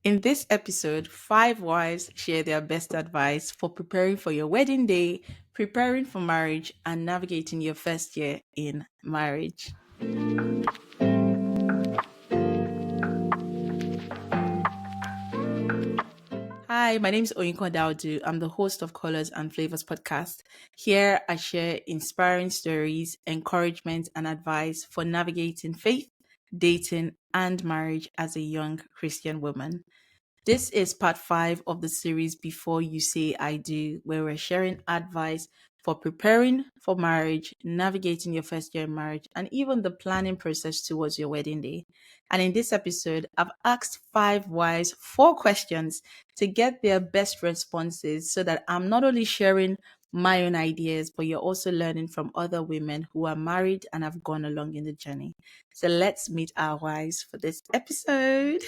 In this episode, five wives share their best advice for preparing for your wedding day, preparing for marriage, and navigating your first year in marriage. Hi, my name is Oyinkan Dawodu. I'm the host of Colors and Flavors podcast. Here, I share inspiring stories, encouragement, and advice for navigating faith, dating, and marriage as a young Christian woman. This is part 5 of the series Before You Say I Do, where we're sharing advice for preparing for marriage, navigating your first year in marriage, and even the planning process towards your wedding day. And in this episode, I've asked 5 wives 4 questions to get their best responses so that I'm not only sharing my own ideas, but you're also learning from other women who are married and have gone along in the journey. So let's meet our wives for this episode.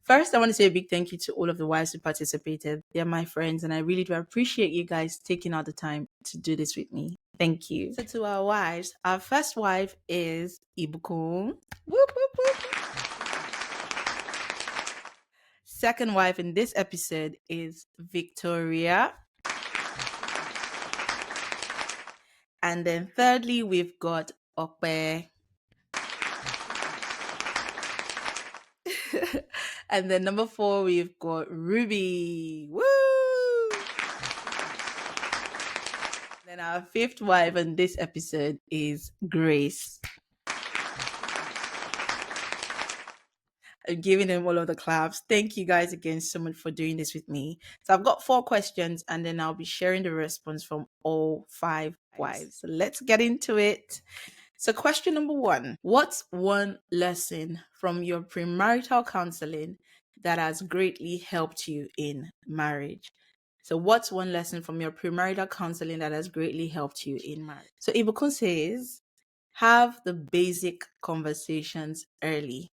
First, I want to say a big thank you to all of the wives who participated. They're my friends, and I really do appreciate you guys taking out the time to do this with me. Thank you. So, to our wives, our first wife is Ibukun. Whoop, whoop, whoop. Second wife in this episode is Victoria. And then thirdly, we've got Okpe. And then number 4, we've got Ruby. Woo! Then our fifth wife in this episode is Grace. I'm giving them all of the claps. Thank you guys again so much for doing this with me. So I've got 4 questions and then I'll be sharing the response from all 5 wives. So let's get into it. So question number 1, what's one lesson from your premarital counseling that has greatly helped you in marriage? So what's one lesson from your premarital counseling that has greatly helped you in marriage? So Ibukun says, have the basic conversations early.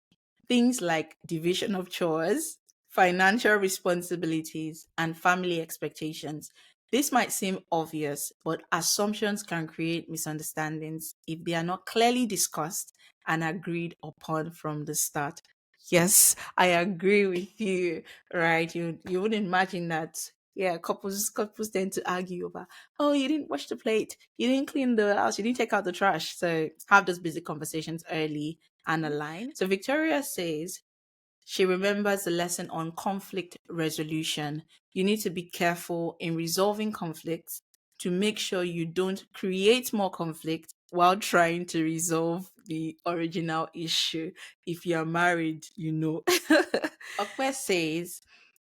Things like division of chores, financial responsibilities, and family expectations. This might seem obvious, but assumptions can create misunderstandings if they are not clearly discussed and agreed upon from the start. Yes, I agree with you, right? You wouldn't imagine that. Yeah, couples tend to argue over, oh, you didn't wash the plate, you didn't clean the house, you didn't take out the trash. So have those basic conversations early and align. So Victoria says she remembers the lesson on conflict resolution. You need to be careful in resolving conflicts to make sure you don't create more conflict while trying to resolve the original issue. If you're married, you know. Okwe says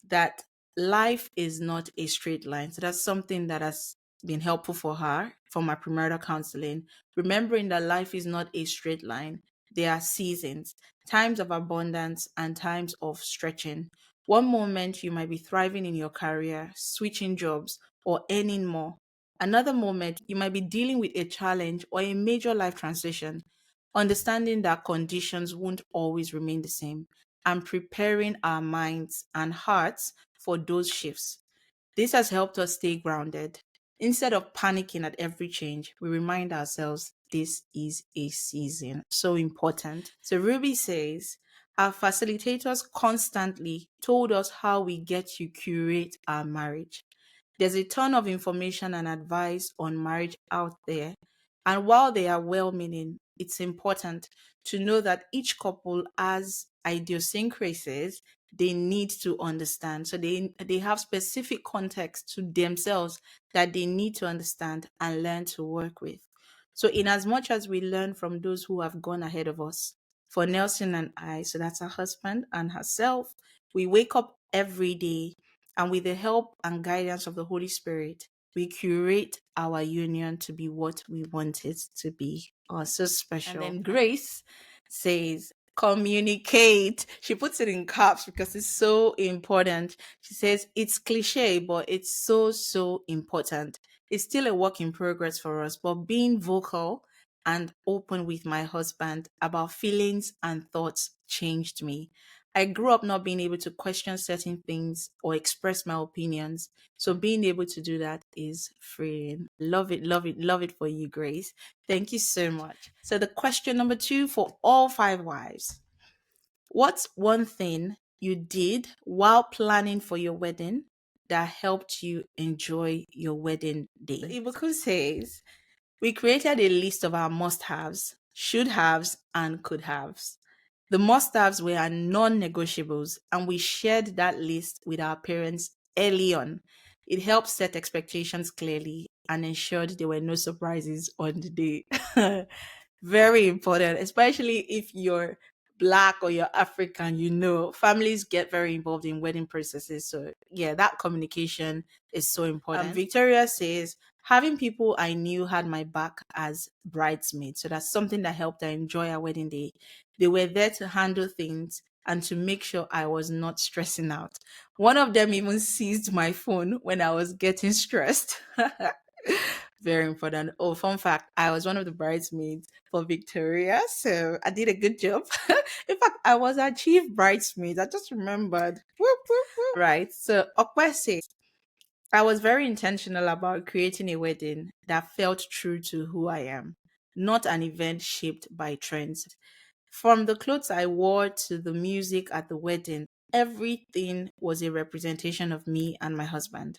that life is not a straight line. So that's something that has been helpful for her from my premarital counseling. Remembering that life is not a straight line. There are seasons, times of abundance and times of stretching. One moment you might be thriving in your career, switching jobs, or earning more. Another moment you might be dealing with a challenge or a major life transition. Understanding that conditions won't always remain the same and preparing our minds and hearts for those shifts. This has helped us stay grounded. Instead of panicking at every change, we remind ourselves this is a season. So important. So Ruby says, our facilitators constantly told us how we get to curate our marriage. There's a ton of information and advice on marriage out there. And while they are well meaning, it's important to know that each couple has idiosyncrasies they need to understand. So they have specific context to themselves that they need to understand and learn to work with. So in as much as we learn from those who have gone ahead of us, for Nelson and I, so that's her husband and herself, we wake up every day and with the help and guidance of the Holy Spirit, we curate our union to be what we want it to be. Oh, so special. And then Grace says, communicate. She puts it in caps because it's so important. She says, it's cliche, but it's so important. It's still a work in progress for us, but being vocal and open with my husband about feelings and thoughts changed me. I grew up not being able to question certain things or express my opinions. So being able to do that is freeing. Love it, love it, love it for you, Grace. Thank you so much. So the question number 2 for all 5 wives. What's one thing you did while planning for your wedding that helped you enjoy your wedding day? So Ibuku says, we created a list of our must haves, should haves, and could haves. The must haves were our non negotiables, and we shared that list with our parents early on. It helped set expectations clearly and ensured there were no surprises on the day. Very important, especially if you're Black or you're African, families get very involved in wedding processes. So, yeah, that communication is so important. Victoria says, having people I knew had my back as bridesmaids. So, that's something that helped her enjoy our wedding day. They were there to handle things and to make sure I was not stressing out. One of them even seized my phone when I was getting stressed. Very important. Oh, fun fact, I was one of the bridesmaids for Victoria, so I did a good job. In fact, I was a chief bridesmaid. I just remembered. Whoop, whoop, whoop. Right. So Okwe says, I was very intentional about creating a wedding that felt true to who I am, not an event shaped by trends. From the clothes I wore to the music at the wedding, everything was a representation of me and my husband.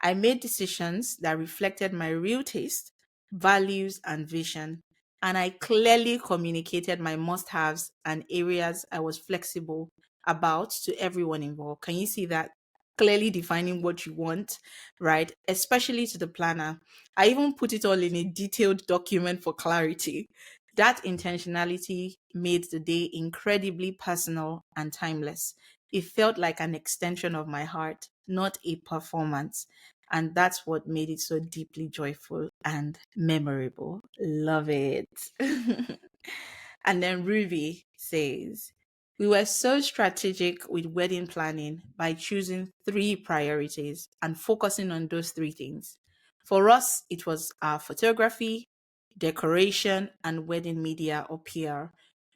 I made decisions that reflected my real taste, values, and vision. And I clearly communicated my must haves and areas I was flexible about to everyone involved. Can you see that? Clearly defining what you want, right? Especially to the planner. I even put it all in a detailed document for clarity. That intentionality made the day incredibly personal and timeless. It felt like an extension of my heart, not a performance. And that's what made it so deeply joyful and memorable. Love it. And then Ruby says, we were so strategic with wedding planning by choosing three priorities and focusing on those three things. For us, it was our photography, decoration, and wedding media or PR.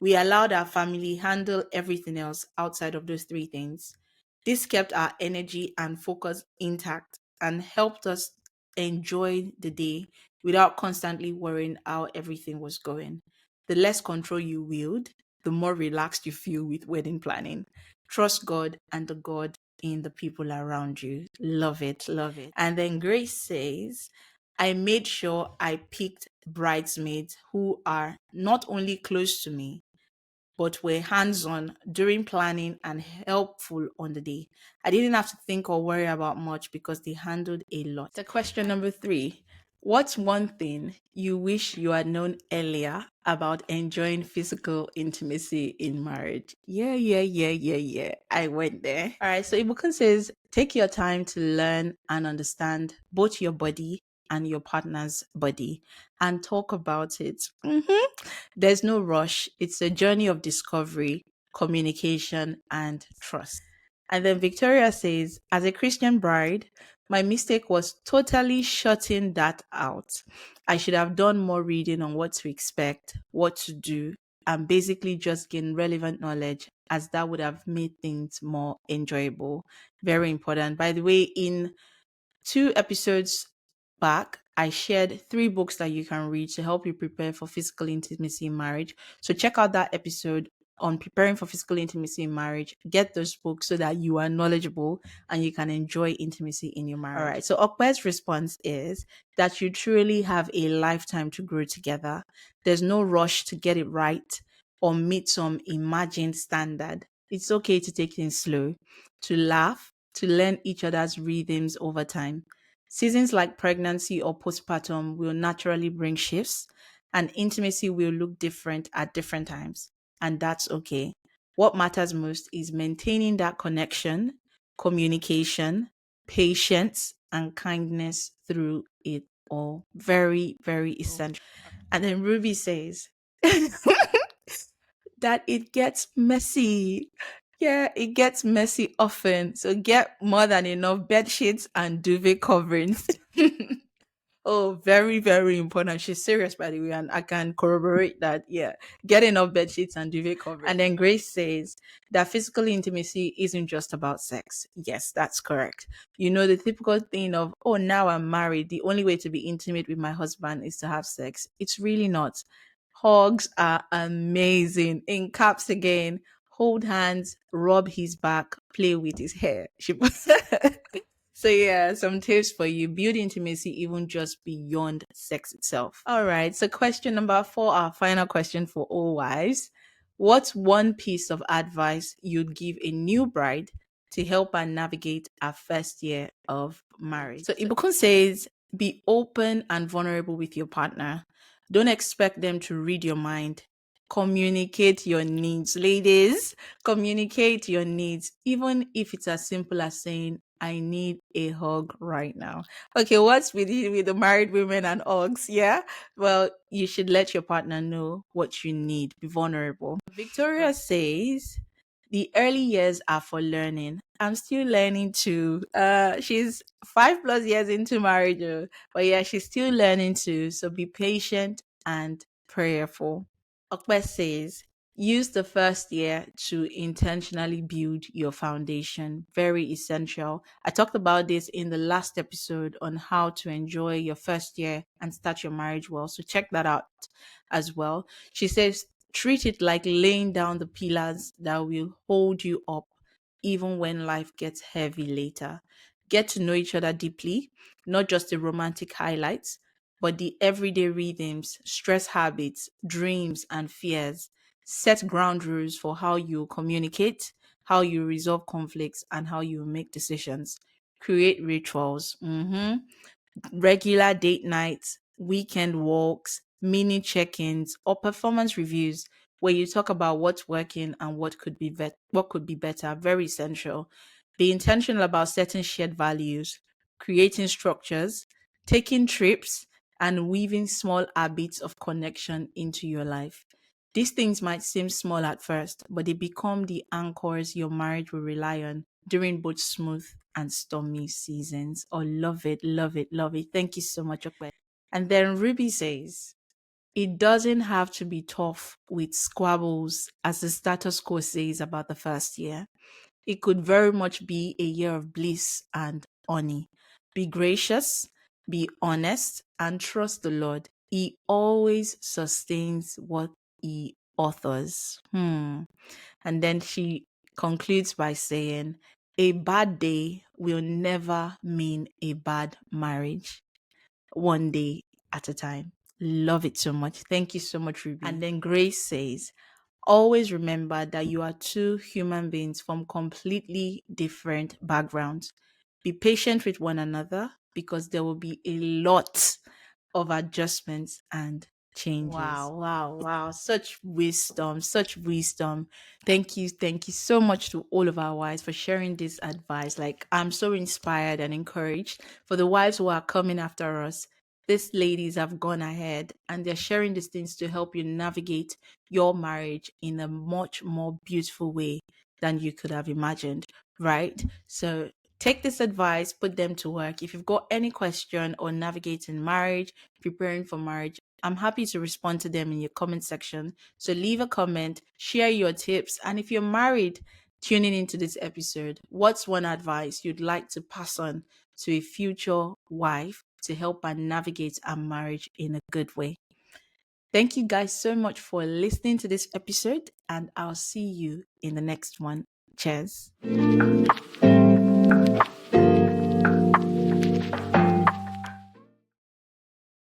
We allowed our family handle everything else outside of those three things. This kept our energy and focus intact and helped us enjoy the day without constantly worrying how everything was going. The less control you wield, the more relaxed you feel with wedding planning. Trust God and the God in the people around you. Love it, love it. And then Grace says, I made sure I picked bridesmaids who are not only close to me, but were hands on during planning and helpful on the day. I didn't have to think or worry about much because they handled a lot. So, question number 3. What's one thing you wish you had known earlier about enjoying physical intimacy in marriage? Yeah. I went there. All right. So Ibukun says, take your time to learn and understand both your body and your partner's body and talk about it. There's no rush. It's a journey of discovery, communication, and trust. And then Victoria says, as a Christian bride, my mistake was totally shutting that out. I should have done more reading on what to expect, what to do, and basically just gain relevant knowledge, as that would have made things more enjoyable. Very important. By the way, in 2 episodes back, I shared 3 books that you can read to help you prepare for physical intimacy in marriage. So check out that episode on preparing for physical intimacy in marriage. Get those books so that you are knowledgeable and you can enjoy intimacy in your marriage. All right. So Okwe's response is that you truly have a lifetime to grow together. There's no rush to get it right or meet some imagined standard. It's okay to take things slow, to laugh, to learn each other's rhythms over time. Seasons like pregnancy or postpartum will naturally bring shifts, and intimacy will look different at different times, and that's okay. What matters most is maintaining that connection, communication, patience, and kindness through it all. Very, very essential. And then Ruby says, that it gets messy. Yeah, it gets messy often. So get more than enough bed sheets and duvet coverings. Oh, very, very important. She's serious, by the way, and I can corroborate that. Yeah, get enough bed sheets and duvet coverings. And then Grace says that physical intimacy isn't just about sex. Yes, that's correct. The typical thing of, oh, now I'm married. The only way to be intimate with my husband is to have sex. It's really not. Hugs are amazing. In caps again, hold hands, rub his back, play with his hair. So yeah, some tips for you. Build intimacy even just beyond sex itself. All right. So question number 4, our final question for all wives. What's one piece of advice you'd give a new bride to help her navigate her first year of marriage? So Ibukun says, be open and vulnerable with your partner. Don't expect them to read your mind. Communicate your needs. Ladies, communicate your needs, even if it's as simple as saying, I need a hug right now. Okay, what's with the married women and hugs? Yeah. Well, you should let your partner know what you need. Be vulnerable. Victoria says, the early years are for learning. I'm still learning too. She's 5+ years into marriage, but yeah, she's still learning too. So be patient and prayerful. Okpe says, use the first year to intentionally build your foundation. Very essential. I talked about this in the last episode on how to enjoy your first year and start your marriage well. So check that out as well. She says, treat it like laying down the pillars that will hold you up even when life gets heavy later. Get to know each other deeply, not just the romantic highlights, but the everyday rhythms, stress habits, dreams, and fears. Set ground rules for how you communicate, how you resolve conflicts, and how you make decisions. Create rituals. Regular date nights, weekend walks, mini check-ins, or performance reviews where you talk about what's working and what could be better. Very essential. Be intentional about setting shared values, creating structures, taking trips, and weaving small habits of connection into your life. These things might seem small at first, but they become the anchors your marriage will rely on during both smooth and stormy seasons. Oh, love it, love it, love it. Thank you so much, Okwe. And then Ruby says, it doesn't have to be tough with squabbles, as the status quo says about the first year. It could very much be a year of bliss and honey. Be gracious, be honest, and trust the Lord. He always sustains what he authors. And then she concludes by saying, a bad day will never mean a bad marriage. One day at a time. Love it so much. Thank you so much, Ruby. And then Grace says, always remember that you are two human beings from completely different backgrounds. Be patient with one another because there will be a lot of adjustments and changes. Wow, wow, wow. Such wisdom, such wisdom. Thank you so much to all of our wives for sharing this advice. Like, I'm so inspired and encouraged for the wives who are coming after us. These ladies have gone ahead and they're sharing these things to help you navigate your marriage in a much more beautiful way than you could have imagined, right? So take this advice, put them to work. If you've got any question on navigating marriage, preparing for marriage, I'm happy to respond to them in your comment section. So leave a comment, share your tips, and if you're married tuning into this episode, what's one advice you'd like to pass on to a future wife to help her navigate our marriage in a good way? Thank you guys so much for listening to this episode, and I'll see you in the next one. Cheers.